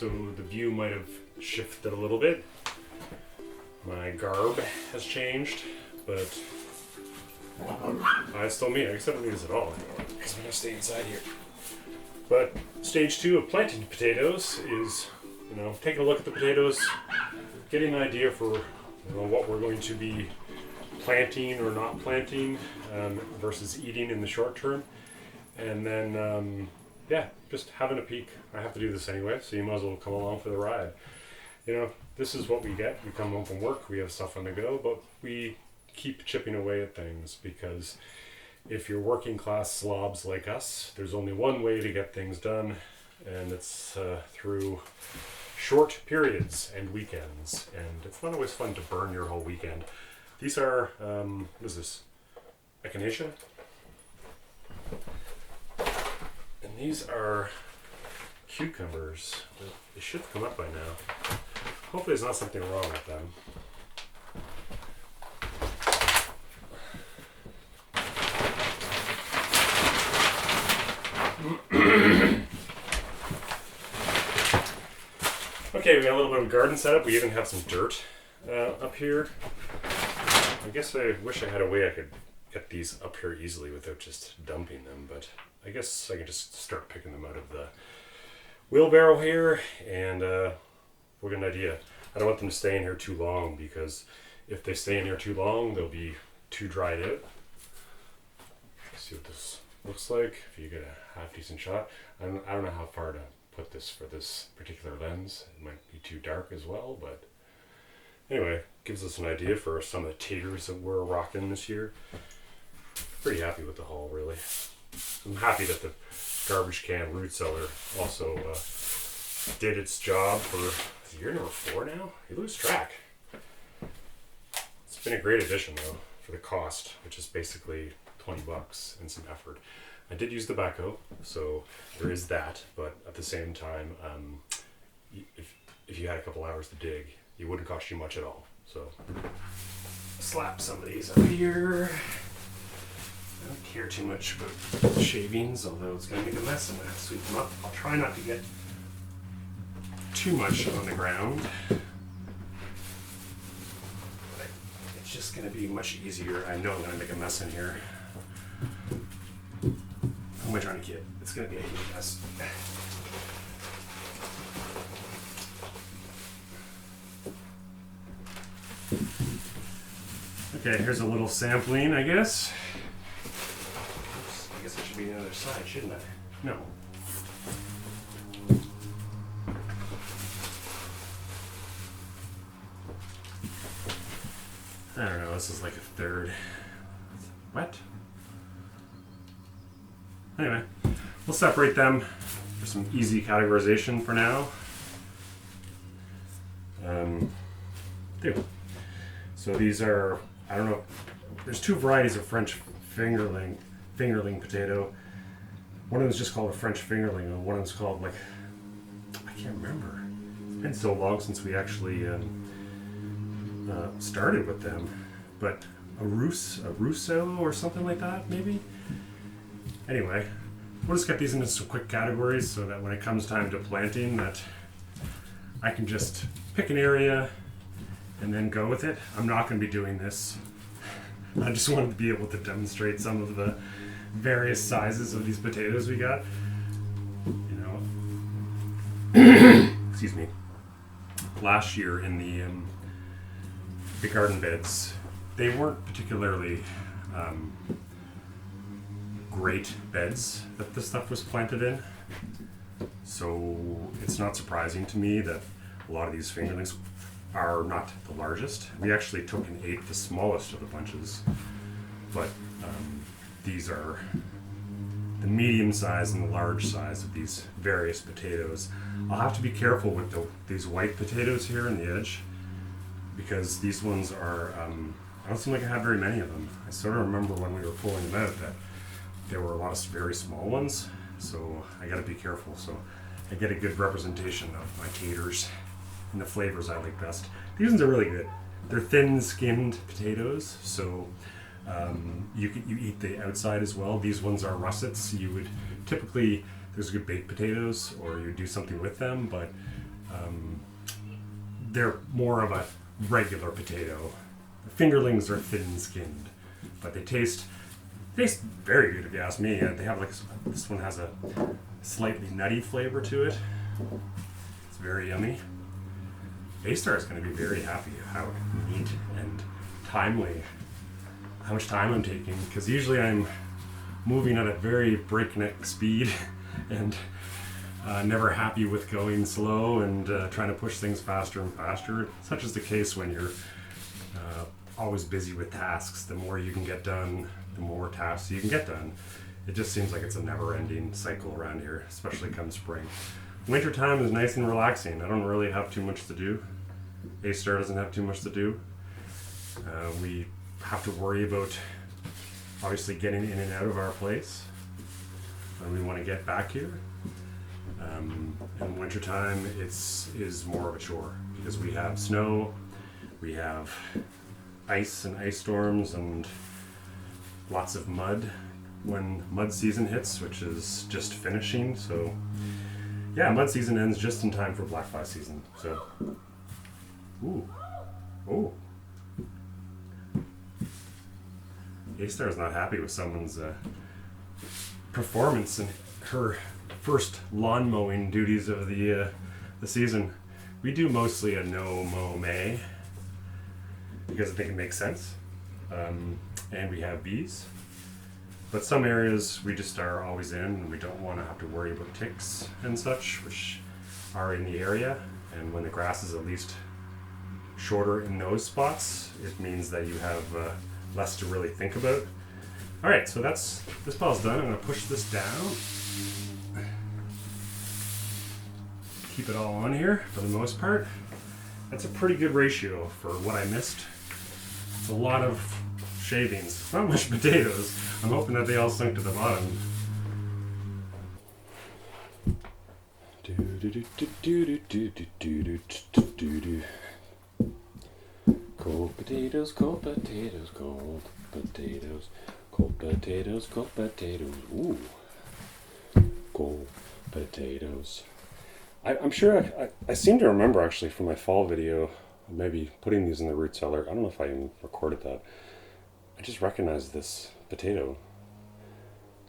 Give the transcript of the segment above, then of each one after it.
so the view might have shifted a little bit. My garb has changed, but it's still me. I guess I don't need this at all anymore because I'm going to stay inside here. But stage 2 of planting potatoes is, taking a look at the potatoes, getting an idea for what we're going to be planting or not planting versus eating in the short term. And then, just having a peek. I have to do this anyway, so you might as well come along for the ride. This is what we get. We come home from work, we have stuff on the go, but we keep chipping away at things because if you're working class slobs like us, there's only one way to get things done, and it's through short periods and weekends. And it's not always fun to burn your whole weekend. These are, what is this? Echinacea? And these are cucumbers. They should have come up by now. Hopefully there's not something wrong with them. Okay, we got a little bit of garden setup. We even have some dirt up here. I guess I wish I had a way I could get these up here easily without just dumping them, but I guess I can just start picking them out of the wheelbarrow here, and we'll get an idea. I don't want them to stay in here too long, because if they stay in here too long, they'll be too dried out. Let's see what this looks like, if you get a half decent shot. I don't know how far to put this for this particular lens. It might be too dark as well, but anyway, gives us an idea for some of the taters that we're rocking this year. Pretty happy with the haul, really. I'm happy that the garbage can root cellar also did its job for year number 4 now. You lose track. It's been a great addition though for the cost, which is basically $20 and some effort. I did use the backhoe, so there is that. But at the same time, if you had a couple hours to dig, it wouldn't cost you much at all. So slap some of these up here. I don't care too much about shavings, although it's going to make a mess. I'm going to have to sweep them up. I'll try not to get too much on the ground. But it's just going to be much easier. I know I'm going to make a mess in here. Who am I trying to kid? It's going to be a huge mess. Okay, here's a little sampling, I guess. Oops, I guess I should be on the other side, shouldn't I? No. I don't know, this is like a third. What? Anyway, we'll separate them for some easy categorization for now. So these are, I don't know, there's 2 varieties of French fingerling potato. One of them is just called a French fingerling, and one of them is called, like, I can't remember. It's been so long since we actually started with them. But a Rousse or something like that, maybe? Anyway, we'll just get these into some quick categories so that when it comes time to planting, that I can just pick an area and then go with it. I'm not going to be doing this. I just wanted to be able to demonstrate some of the various sizes of these potatoes we got. Excuse me. Last year in the garden beds, they weren't particularly great beds that this stuff was planted in. So it's not surprising to me that a lot of these fingerlings are not the largest. We actually took and ate the smallest of the bunches, but these are the medium size and the large size of these various potatoes. I'll have to be careful with these white potatoes here on the edge, because these ones are, I don't seem like I have very many of them. I sort of remember when we were pulling them out that there were a lot of very small ones, so I gotta be careful so I get a good representation of my taters and the flavors I like best. These ones are really good. They're thin-skinned potatoes, so you eat the outside as well. These ones are russets. You would typically, there's good baked potatoes, or you do something with them, but they're more of a regular potato. The fingerlings are thin-skinned, but they taste very good if you ask me. They have this one has a slightly nutty flavor to it. It's very yummy. A-Star is going to be very happy how neat and timely, how much time I'm taking, because usually I'm moving at a very breakneck speed and never happy with going slow and trying to push things faster and faster. Such is the case when you're always busy with tasks. The more you can get done, the more tasks you can get done. It just seems like it's a never-ending cycle around here, especially come spring. Wintertime is nice and relaxing. I don't really have too much to do. A-Star doesn't have too much to do. We have to worry about obviously getting in and out of our place when we want to get back here. In wintertime, is more of a chore because we have snow, we have ice and ice storms, and lots of mud when mud season hits, which is just finishing. So yeah, mud season ends just in time for black fly season. So, oh, A-Star is not happy with someone's performance in her first lawn mowing duties of the season. We do mostly a no mow May because I think it makes sense, and we have bees. But some areas we just are always in, and we don't want to have to worry about ticks and such, which are in the area. And when the grass is at least shorter in those spots, it means that you have less to really think about. All right, so this pile's done. I'm going to push this down. Keep it all on here for the most part. That's a pretty good ratio for what I missed. It's a lot of shavings, not much potatoes. I'm hoping that they all sunk to the bottom. Cold potatoes, cold potatoes, cold potatoes, cold potatoes, cold potatoes. Ooh, cold potatoes. I'm sure I seem to remember actually from my fall video, maybe putting these in the root cellar. I don't know if I even recorded that. I just recognize this potato.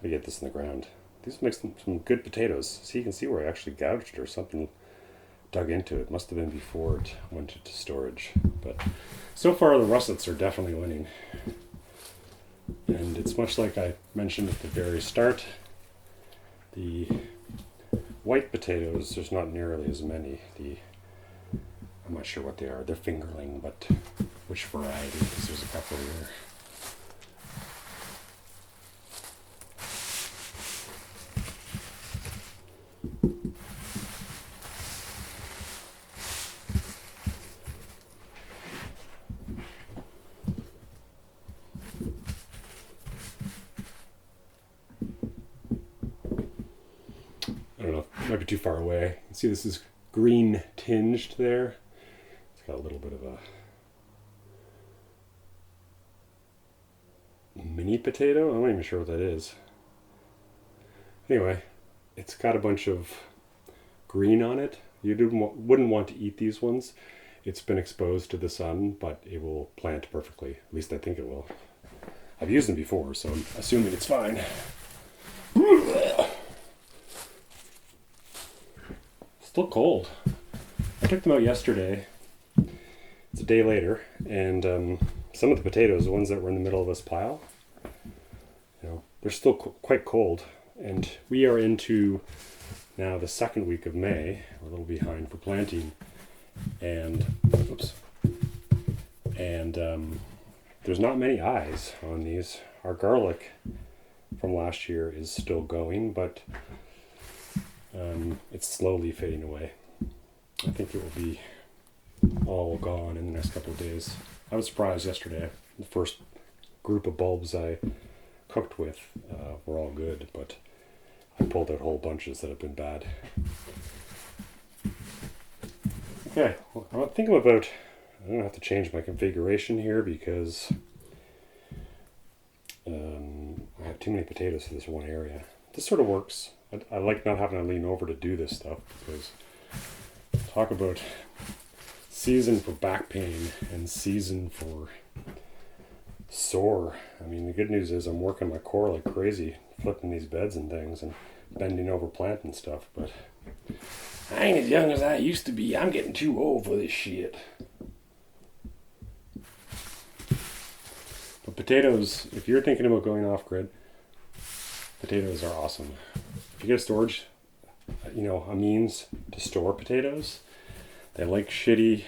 I get this in the ground. These make some good potatoes. See, you can see where I actually gouged or something dug into it. Must have been before it went into storage. But so far the russets are definitely winning. And it's much like I mentioned at the very start. The white potatoes, there's not nearly as many. I'm not sure what they are. They're fingerling, but which variety? Because there's a couple here. I don't know, it might be too far away. You can see this is green tinged there. It's got a little bit of a mini potato. I'm not even sure what that is. Anyway, it's got a bunch of green on it. You wouldn't want to eat these ones. It's been exposed to the sun, but it will plant perfectly. At least I think it will. I've used them before, so I'm assuming it's fine. Still cold. I took them out yesterday. It's a day later, and some of the potatoes, the ones that were in the middle of this pile, they're still quite cold. And we are into now the second week of May. We're a little behind for planting, and there's not many eyes on these. Our garlic from last year is still going, but it's slowly fading away. I think it will be all gone in the next couple of days. I was surprised yesterday. The first group of bulbs I cooked with were all good, but I pulled out whole bunches that have been bad. Okay, well, I'm thinking about, I don't have to change my configuration here because I have too many potatoes for this one area. This sort of works. I like not having to lean over to do this stuff because talk about season for back pain and season for sore. I mean, the good news is I'm working my core like crazy, flipping these beds and things and bending over plant and stuff, but I ain't as young as I used to be. I'm getting too old for this shit. But potatoes, if you're thinking about going off grid, potatoes are awesome. If you get a storage, a means to store potatoes, they like shitty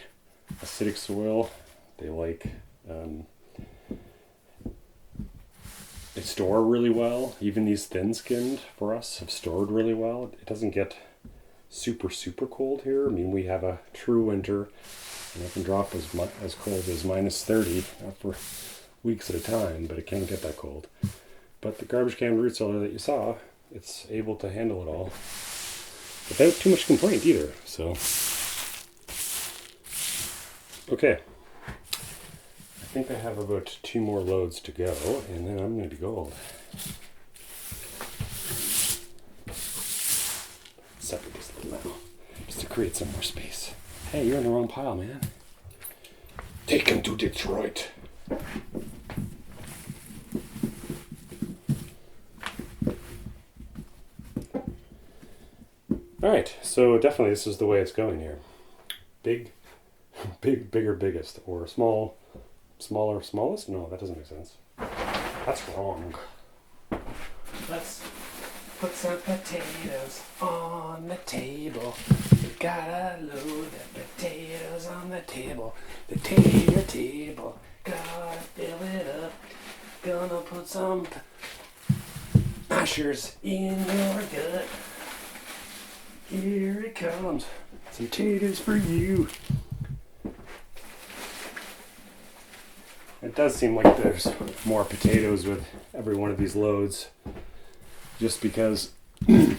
acidic soil. They like, they store really well. Even these thin-skinned for us have stored really well. It doesn't get super, super cold here. I mean, we have a true winter, and it can drop as cold as -30 for weeks at a time, but it can't get that cold. But the garbage can root cellar that you saw, it's able to handle it all without too much complaint either. So, okay. I think I have about 2 more loads to go, and then I'm going to be gold. Separate this little now, just to create some more space. Hey, you're in the wrong pile, man. Take him to Detroit. Alright, so definitely this is the way it's going here. Big, bigger, biggest. Or small, smaller, smallest? No, that doesn't make sense. That's wrong. Let's put some potatoes on the table. We gotta load the potatoes on the table. The table. Gotta fill it up. Gonna put some ushers in your gut. Here it comes. Some taters for you. It does seem like there's more potatoes with every one of these loads, just because the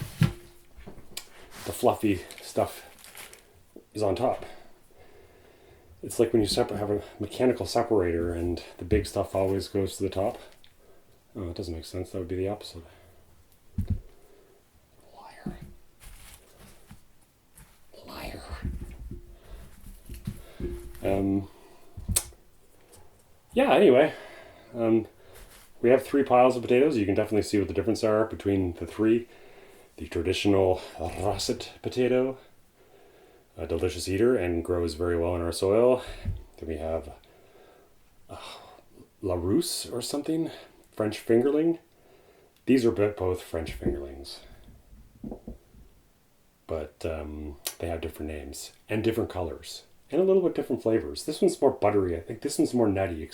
fluffy stuff is on top. It's like when you have a mechanical separator and the big stuff always goes to the top. Oh, it doesn't make sense. That would be the opposite. Liar. Yeah, anyway. We have 3 piles of potatoes. You can definitely see what the difference are between the 3. The traditional russet potato, a delicious eater and grows very well in our soil. Then we have Rousse or something, French Fingerling. These are both French Fingerlings, but they have different names and different colors and a little bit different flavors. This one's more buttery. I think this one's more nutty,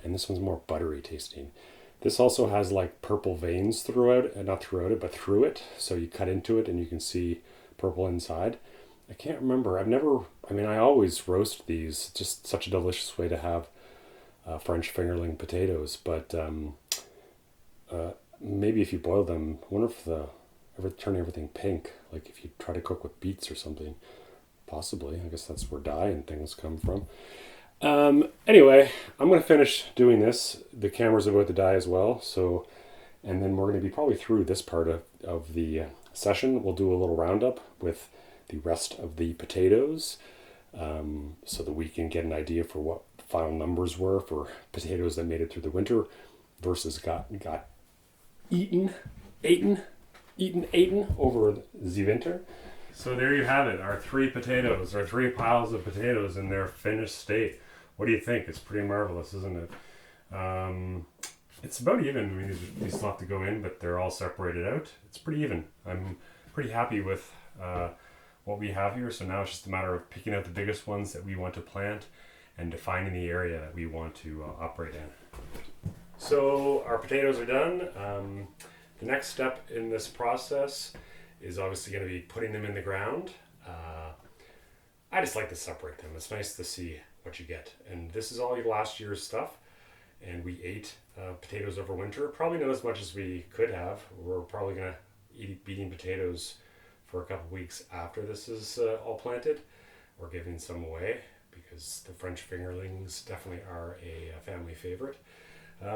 and this one's more buttery tasting. This also has like purple veins throughout, not throughout it, but through it. So you cut into it and you can see purple inside. I can't remember. I always roast these. It's just such a delicious way to have French fingerling potatoes. But maybe if you boil them, I wonder if ever turn everything pink, like if you try to cook with beets or something. Possibly. I guess that's where dye and things come from. Anyway, I'm going to finish doing this. The camera's about to die as well. So, and then we're going to be probably through this part of the session. We'll do a little roundup with the rest of the potatoes, so that we can get an idea for what the final numbers were for potatoes that made it through the winter versus got eaten over the winter. So there you have it, our 3 piles of potatoes in their finished state. What do you think? It's pretty marvelous, isn't it? It's about even. I mean, these still have to go in, but they're all separated out. It's pretty even. I'm pretty happy with what we have here. So now it's just a matter of picking out the biggest ones that we want to plant and defining the area that we want to operate in. So our potatoes are done. The next step in this process is obviously going to be putting them in the ground. I just like to separate them. It's nice to see what you get. And this is all last year's stuff. And we ate potatoes over winter. Probably not as much as we could have. We're probably going to be eating potatoes for a couple weeks after this is all planted. We're giving some away because the French fingerlings definitely are a family favorite.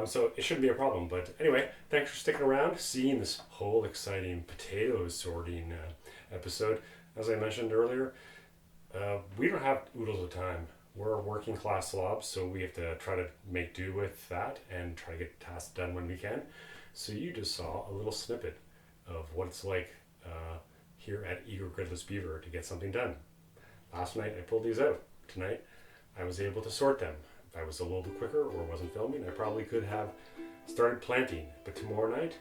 So it shouldn't be a problem. But anyway, thanks for sticking around, seeing this whole exciting potato sorting episode. As I mentioned earlier, We don't have oodles of time. We're working class slobs, so we have to try to make do with that and try to get tasks done when we can. So you just saw a little snippet of what it's like here at Eager Gridless Beaver to get something done. Last night I pulled these out. Tonight I was able to sort them. If I was a little bit quicker or wasn't filming, I probably could have started planting. But tomorrow night,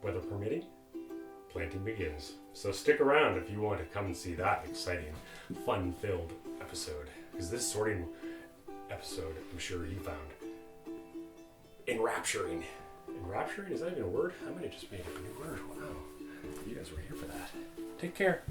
weather permitting, planting begins. So stick around if you want to come and see that exciting, fun-filled episode. Because this sorting episode, I'm sure you found enrapturing. Enrapturing? Is that even a word? I might have just made up a new word. Wow. You guys were here for that. Take care.